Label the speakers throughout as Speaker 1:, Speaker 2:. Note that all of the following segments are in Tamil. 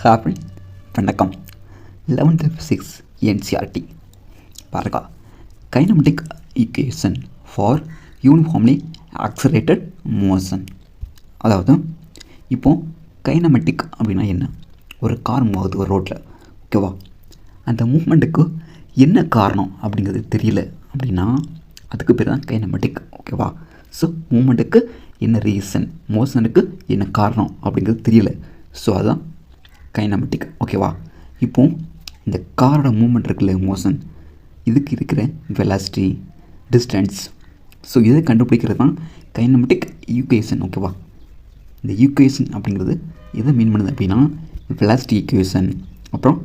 Speaker 1: ஹாப்பி வணக்கம். 11th physics NCERT பாருங்க. Kinematic equation for uniformly accelerated motion. அதாவது இப்போது கைனமெட்டிக் அப்படின்னா என்ன? ஒரு கார் மூவ் ஒரு ரோட்டில், ஓகேவா? அந்த மூவ்மெண்ட்டுக்கு என்ன காரணம் அப்படிங்கிறது தெரியல அப்படின்னா அதுக்கு பேர் தான் கைனமெட்டிக், ஓகேவா? ஸோ மூவ்மெண்ட்டுக்கு என்ன ரீசன், மோஷனுக்கு என்ன காரணம் அப்படிங்கிறது தெரியல. ஸோ அதுதான் கைனமெட்டிக், ஓகேவா? இப்போது இந்த காரோட மூவ்மெண்ட் இருக்குல்ல, மோஷன், இதுக்கு இருக்கிற வெலாசிட்டி, டிஸ்டன்ஸ், ஸோ இதை கண்டுபிடிக்கிறது தான் கைனமெட்டிக் ஈக்குவேஷன், ஓகேவா? இந்த ஈக்குவேஷன் அப்படிங்கிறது எதை மீன் பண்ணுது அப்படின்னா வெலாசிட்டி ஈக்குவேஷன், அப்புறம்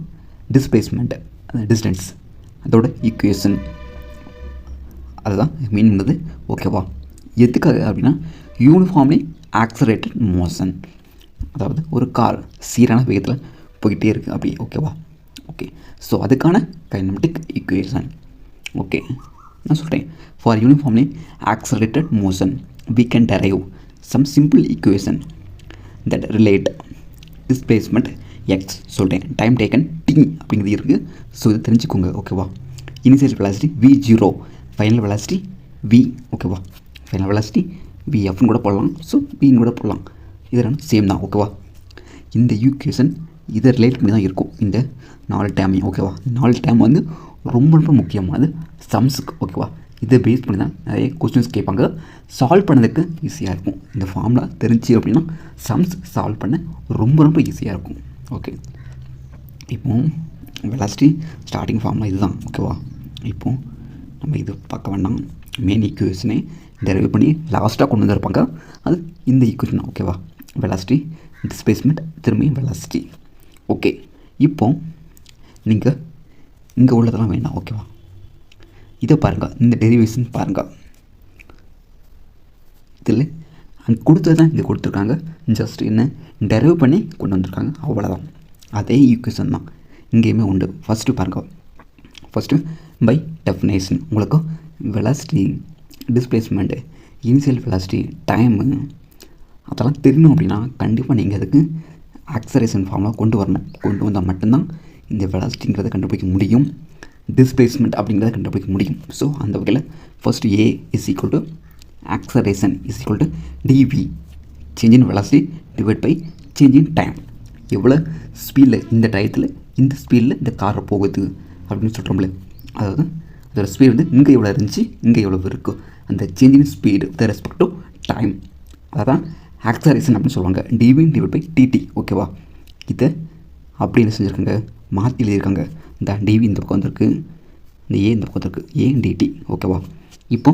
Speaker 1: டிஸ்பிளேஸ்மெண்ட், அந்த டிஸ்டன்ஸ், அதோட ஈக்குவேஷன், அதுதான் மீன் பண்ணுது, ஓகேவா? எதுக்காக அப்படின்னா யூனிஃபார்ம்லி ஆக்சலரேட்டட் மோஷன், அதாவது ஒரு கார் சீரான வேகத்தில் போய்கிட்டே இருக்குது அப்படி, ஓகேவா? ஓகே, ஸோ அதுக்கான கைனமெட்டிக் ஈக்குவேஷன். ஓகே, நான் சொல்கிறேன். For uniformly accelerated motion we can derive some simple equation that relate displacement x சொல்கிறேன், டைம் டேக்கன் t அப்படிங்கிறது இருக்குது. ஸோ இது தெரிஞ்சுக்கோங்க, ஓகேவா? Initial velocity v0, final velocity v, ஓகேவா? ஃபைனல் வெலாசிட்டி v எஃப்னு கூட போடலாம், ஸோ வின்னு கூட போடலாம், இதெல்லாம் சேம் தான், ஓகேவா? இந்த ஈக்குவேஷன் இதை ரிலேட் பண்ணி தான் இருக்கும் இந்த 4 டேமையும், ஓகேவா? 4 டேம் வந்து ரொம்ப ரொம்ப முக்கியமானது சம்ஸுக்கு, ஓகேவா? இதை பேஸ் பண்ணி தான் நிறைய கொஸ்டின்ஸ் கேட்பாங்க. சால்வ் பண்ணதுக்கு ஈஸியாக இருக்கும். இந்த ஃபார்முலா தெரிஞ்சு அப்படின்னா சம்ஸ் சால்வ் பண்ண ரொம்ப ரொம்ப ஈஸியாக இருக்கும். ஓகே, இப்போது வெலாசிட்டி ஸ்டார்டிங் ஃபார்முலா இதுதான், ஓகேவா? இப்போது நம்ம இது பார்க்க வேண்டாம். மெயின் ஈக்குவேஷனே டெரைவ் பண்ணி லாஸ்ட்டாக கொண்டு வந்துருப்பாங்க, அது இந்த ஈக்குவேஷன் தான், ஓகேவா? வெலாசிட்டி, டிஸ்பிளேஸ்மெண்ட், திரும்பியும் வெலாசிட்டி. ஓகே, இப்போ நீங்கள் இங்கே உள்ளதெல்லாம் வேண்டாம், ஓகேவா? இதை பாருங்கள், இந்த டெரிவேஷன் பாருங்கள். இதில் அங்கே கொடுத்தது தான் இங்கே கொடுத்துருக்காங்க, ஜஸ்ட் என்ன டெரைவ் பண்ணி கொண்டு வந்திருக்காங்க, அவ்வளோதான். அதே ஈக்குவேஷன் தான் இங்கேயுமே உண்டு. ஃபஸ்ட்டு பாருங்கள். ஃபஸ்ட்டு பை டெஃபினேஷன் உங்களுக்கு velocity, displacement, initial velocity, time அதெல்லாம் தெரியணும் அப்படின்னா கண்டிப்பாக நீங்கள் அதுக்கு ஆக்சலரேஷன் ஃபார்முலா கொண்டு வரணும். கொண்டு வந்தால் மட்டும்தான் இந்த வெலாசிட்டிங்கிறத கண்டுபிடிக்க முடியும், டிஸ்பிளேஸ்மெண்ட் அப்படிங்கிறத கண்டுபிடிக்க முடியும். ஸோ அந்த வகையில் first A is equal to acceleration is equal to DV, change in velocity divide by change in time. எவ்வளோ ஸ்பீடில் இந்த டயத்தில் இந்த ஸ்பீடில் இந்த காரை போகுது அப்படின்னு சொல்கிறோம்ல, அதாவது அதோட ஸ்பீடு வந்து இங்கே எவ்வளோ இருந்துச்சு, இங்கே எவ்வளோ இருக்குது, அந்த change in speed with respect to time, அதான் ஆக்சலரேஷன் அப்படின்னு சொல்லுவாங்க. டிவி டிவைட் பை டிடி, ஓகேவா? இதை அப்படி என்ன செஞ்சுருக்காங்க, மாற்றி எழுதியிருக்காங்க. இந்த டிவி இந்த பக்கம் வந்திருக்கு, இந்த ஏ இந்த பக்கம் வந்திருக்கு, ஏ டிடி, ஓகேவா? இப்போ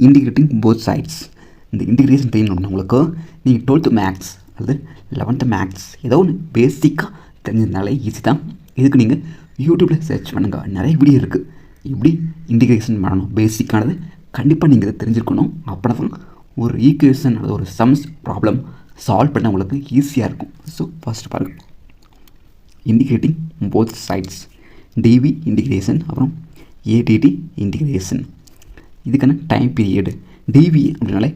Speaker 1: இன்டிகிரேட்டிங் போத் சைட்ஸ், இந்த இன்டிகிரேஷன் தெரியணும் அப்படின்னா உங்களுக்கு நீங்கள் 12th மேக்ஸ் அல்லது 11th மேக்ஸ் ஏதோ ஒன்று பேசிக்காக தெரிஞ்சதுனாலே ஈஸி தான். இதுக்கு நீங்கள் யூடியூப்பில் சர்ச் பண்ணுங்கள், நிறைய வீடியோ இருக்குது. இப்படி இன்டிகிரேஷன் பண்ணணும், பேசிக்கானது கண்டிப்பாக நீங்கள் இதை தெரிஞ்சுருக்கணும். அப்படின்னா தான் ஒரு ஈக்குவேஷன் அல்லது ஒரு சம்ஸ் ப்ராப்ளம் சால்வ் பண்ண உங்களுக்கு ஈஸியாக இருக்கும். ஸோ ஃபஸ்ட் பாருங்கள், இன்டிகிரேட்டிங் போத் சைட்ஸ், டிவி இன்டிகிரேஷன், அப்புறம் ஏடிடி இன்டிகிரேஷன். இதுக்கான டைம் பீரியடு டிவி அப்படின்னாலே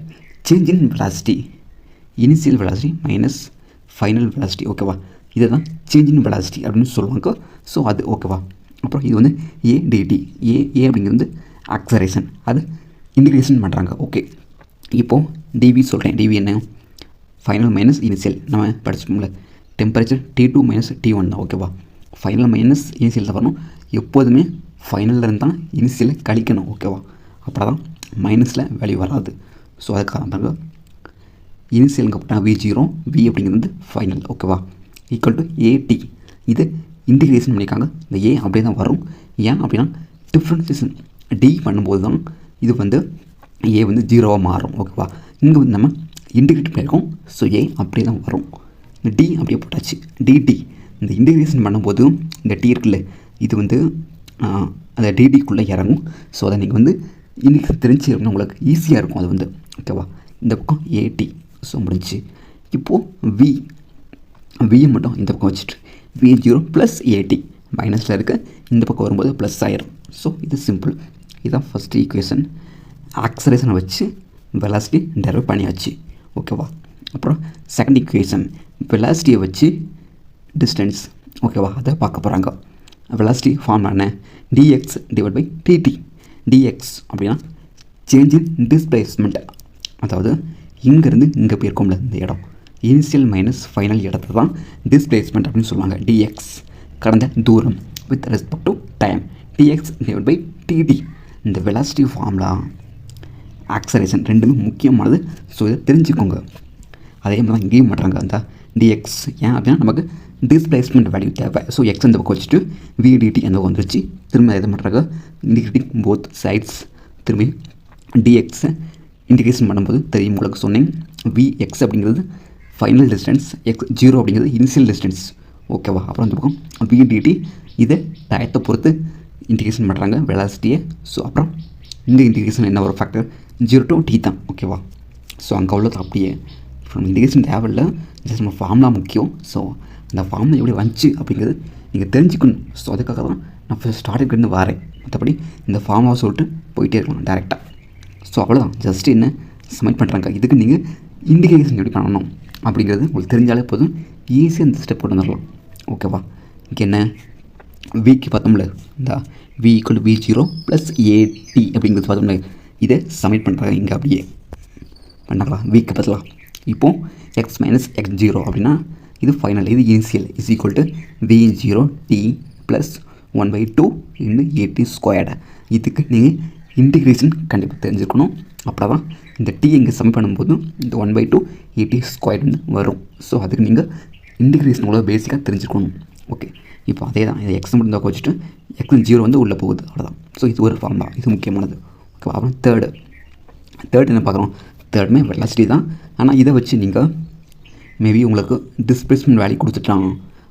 Speaker 1: change in velocity, initial velocity minus final velocity, ஓகேவா? இதை தான் சேஞ்ச் இன் வெலாசிட்டி அப்படின்னு சொல்லுவாங்க. ஸோ அது ஓகேவா? அப்புறம் இது வந்து ஏடிடி, ஏ அப்படிங்கிறது வந்து ஆக்சலரேஷன், அது இன்டிகிரேஷன் பண்ணுறாங்க. ஓகே, இப்போது டிவி சொல்கிறேன். டிவி என்ன? Final minus initial. நம்ம படிச்சுப்போம்ல, டெம்பரேச்சர் T2 மைனஸ் T1 தான், ஓகேவா? ஃபைனல் மைனஸ் இனிஷியல் தான் வரணும். எப்போதுமே ஃபைனலில் இருந்து தான் இனிஷியலை கழிக்கணும், ஓகேவா? அப்போ தான் மைனஸில் வேல்யூ வராது. ஸோ அதுக்காக பாருங்க, இனிஷியலுங்க போட்டால் V0, V அப்படிங்கிறது வந்து ஃபைனல், ஓகேவா? ஈக்குவல் டு ஏடி. இது இன்டிகிரேஷன் பண்ணியிருக்காங்க. இந்த ஏ அப்படியே தான் வரும். ஏன் அப்படின்னா டிஃப்ரென்சியேஷன் டி பண்ணும்போது தான் இது வந்து ஏ வந்து 0வாக மாறும், ஓகேவா? இங்கே வந்து நம்ம இன்டிகிரேட் பண்ணியிருக்கோம், ஸோ ஏ அப்படியே தான் வரும். இந்த டி அப்படியே போட்டாச்சு, டிடி. இந்த இன்டிகிரேஷன் பண்ணும்போது இந்த டி இருக்குல்ல, இது வந்து அந்த டிடிக்குள்ளே இறங்கும். ஸோ அதை நீங்கள் வந்து இன்றைக்கி தெரிஞ்சு அப்படின்னா உங்களுக்கு ஈஸியாக இருக்கும் அது வந்து, ஓகேவா? இந்த பக்கம் ஏடி, ஸோ முடிஞ்சு. இப்போது வி மட்டும் இந்த பக்கம் வச்சுட்டு V0 ப்ளஸ் ஏடி மைனஸில் இருக்க இந்த பக்கம் வரும்போது ப்ளஸ் ஆயிரும். ஸோ இது சிம்பிள். இதுதான் ஃபஸ்ட் ஈக்குவேஷன். ஆக்சலரேஷனை வச்சு வெலாசிட்டி டெரைவ் பண்ணியாச்சு, ஓகேவா? அப்புறம் செகண்ட் ஈக்குவேஷன் வெலாசிட்டியை வச்சு டிஸ்டன்ஸ் ஓகேவா, அதை பார்க்க போகிறாங்க. வெலாசிட்டி ஃபார்ம் என்ன, DX divide by DT. DX அப்படின்னா சேஞ்ச் இன் டிஸ்பிளேஸ்மெண்ட், அதாவது இங்கேருந்து இங்கே போயிருக்கோம்ல இந்த இடம், இனிஷியல் மைனஸ் ஃபைனல் இடத்த தான் டிஸ்பிளேஸ்மெண்ட் அப்படின்னு சொல்லுவாங்க. டிஎக்ஸ் கடந்த தூரம் with respect to time, DX divide by DT. இந்த வெலாசிட்டி ஃபார்முலா ஆக்சலேஷன் ரெண்டுமே முக்கியமானது. ஸோ இதை தெரிஞ்சுக்கோங்க. அதே மாதிரி தான் இங்கேயும் பண்ணுறாங்க. அந்த டிஎக்ஸ் ஏன் அப்படின்னா நமக்கு டிஸ்பிளேஸ்மெண்ட் வேல்யூ தேவை. ஸோ எக்ஸ் அந்த பக்கம் வச்சுட்டு விடிடி அந்த பக்கம் வந்துருச்சு. திரும்ப எதை பண்ணுறாங்க, இண்டிகேட்டிங் போத் சைட்ஸ். திரும்பி டிஎக்ஸை இண்டிகேஷன் பண்ணும்போது தெரியும் உங்களுக்கு சொன்னேன். விஎக்ஸ் அப்படிங்கிறது ஃபைனல் டிஸ்டன்ஸ், எக்ஸ் 0 அப்படிங்கிறது இனிஷியல் டிஸ்டன்ஸ் ஓகேவா. அப்புறம் அந்த பக்கம் விடிடி இதை டயத்தை பொறுத்து இண்டிகேஷன் பண்ணுறாங்க வெலாசிட்டியை. ஸோ அப்புறம் இந்த இண்டிகேஷன் என்ன ஒரு ஃபேக்டர் 0 to t தான் ஓகேவா. ஸோ அங்கே உள்ளது அப்படியே நம்ம இண்டிகேஷன் தேவையில்லை, ஜஸ்ட் நம்ம ஃபார்முலா முக்கியம். ஸோ அந்த ஃபார்முலா எப்படி வந்துச்சு அப்படிங்கிறது நீங்கள் தெரிஞ்சுக்கணும். ஸோ அதுக்காக தான் நான் ஃபஸ்ட் ஸ்டார்டிங்லேருந்து வரேன். மற்றபடி இந்த ஃபார்முலா சொல்லிட்டு போயிட்டே இருக்கலாம் டேரெக்டாக. ஸோ அவ்வளோதான், ஜஸ்ட் என்ன சப்மிட் பண்ணுறாங்க. இதுக்கு நீங்கள் இண்டிகேஷன் எப்படி பண்ணணும் அப்படிங்கிறது உங்களுக்கு தெரிஞ்சாலே போதும், ஈஸியாக இந்த ஸ்டெப் கொண்டு வந்துடலாம் ஓகேவா. இங்கே என்ன விக்கு பார்த்தோம்ல, இந்த வி ஈக்குவல் v0 ப்ளஸ் ஏடி அப்படிங்கிறது பார்த்தோம்ல, இதை சப்மிட் பண்ணுறாங்க. இங்கே அப்படியே பண்ணலாம் விக்கு பதிலாக. இப்போது எக்ஸ் மைனஸ் எக்ஸ் 0 அப்படின்னா இது ஃபைனல், இது initial is equal to v0 t plus 1/2 into AT squared. இதுக்கு நீங்கள் இன்டிகிரேஷன் கண்டிப்பாக தெரிஞ்சுக்கணும். அப்போ தான் இந்த டி இங்கே சப்மிட் பண்ணும்போது இந்த 1/2 ஏடி ஸ்கொயர்டு வரும். ஸோ அதுக்கு நீங்கள் இன்டிகிரேஷன் கூட பேசிக்காக தெரிஞ்சுக்கணும். ஓகே, இப்போ அதே தான், இதை எக்ஸ் மட்டும் தான் வச்சுட்டு எக்ஸ் 0 வந்து உள்ளே போகுது அவ்வளோதான். ஸோ இது ஒரு ஃபார்முலா, இது முக்கியமானது ஓகே. அப்புறம் தேர்ட் என்ன பார்க்குறோம், தேர்டுமே வெலாசிட்டி தான். ஆனால் இதை வச்சு நீங்கள் மேபி உங்களுக்கு டிஸ்பிளேஸ்மெண்ட் வேல்யூ கொடுத்துட்டான்,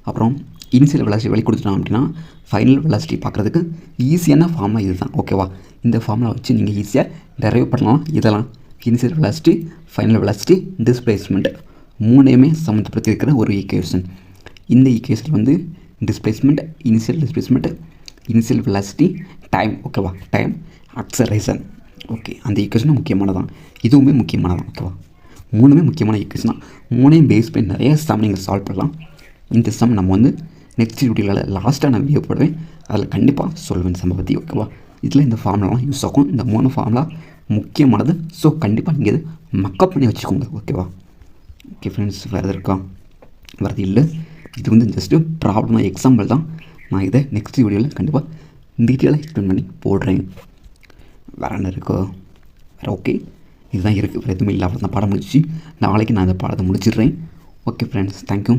Speaker 1: அப்புறம் இனிஷியல் வெலாசிட்டி வேல்யூ கொடுத்துட்டான் அப்படின்னா ஃபைனல் வெலாசிட்டி பார்க்குறதுக்கு ஈஸியான ஃபார்முலா இது தான் ஓகேவா. இந்த ஃபார்முலா வச்சு நீங்கள் ஈஸியாக டெரைவ் பண்ணலாம். இதெல்லாம் initial velocity, final velocity, displacement மூணையுமே சம்மந்தப்படுத்தி இருக்கிற ஒரு ஈக்குவேஷன். இந்த ஈக்குவேஷன் வந்து டிஸ்பிளேஸ்மெண்ட், இனிஷியல் வெலாசிட்டி, டைம் ஓகேவா, டைம், ஆக்சலரேஷன் ஓகே. அந்த ஈக்குவேஷனும் முக்கியமானதான், இதுவுமே முக்கியமானதான் ஓகேவா. மூணுமே முக்கியமான ஈக்குவேஷன் தான். மூணையும் பேஸ் பண்ணி நிறைய சம் நீங்கள் சால்வ் பண்ணலாம். இந்த சம் நம்ம வந்து நெக்ஸ்ட் வீடியோவில் லாஸ்ட்டாக நான் வீடியோ போடுவேன், அதில் கண்டிப்பாக சொல்வேன் சம்மை பற்றி ஓகேவா. இதில் இந்த ஃபார்முலாலாம் யூஸ் ஆகும். இந்த 3 ஃபார்முலா முக்கியமானது. ஸோ கண்டிப்பாக நீங்கள் இது மக்கப் பண்ணி வச்சுக்கோங்க ஓகேவா. ஓகே ஃப்ரெண்ட்ஸ், வேறு இருக்கா, வரது இல்லை. இது வந்து ஜஸ்ட்டு ப்ராப்ளமாக எக்ஸாம்பிள் தான். நான் இதை நெக்ஸ்ட் வீடியோவில் கண்டிப்பாக டீட்டெயிலாக எக்ஸ்பிளைன் பண்ணி போடுறேன். வேறு என்ன இருக்கோ, வேறு ஓகே இதுதான் இருக்குது, வேறு எதுவுமே இல்லை. அவ்வளோ தான், பாடம் முடிச்சு நாளைக்கு நான் இந்த பாடத்தை முடிச்சிடுறேன். Okay friends, thank you.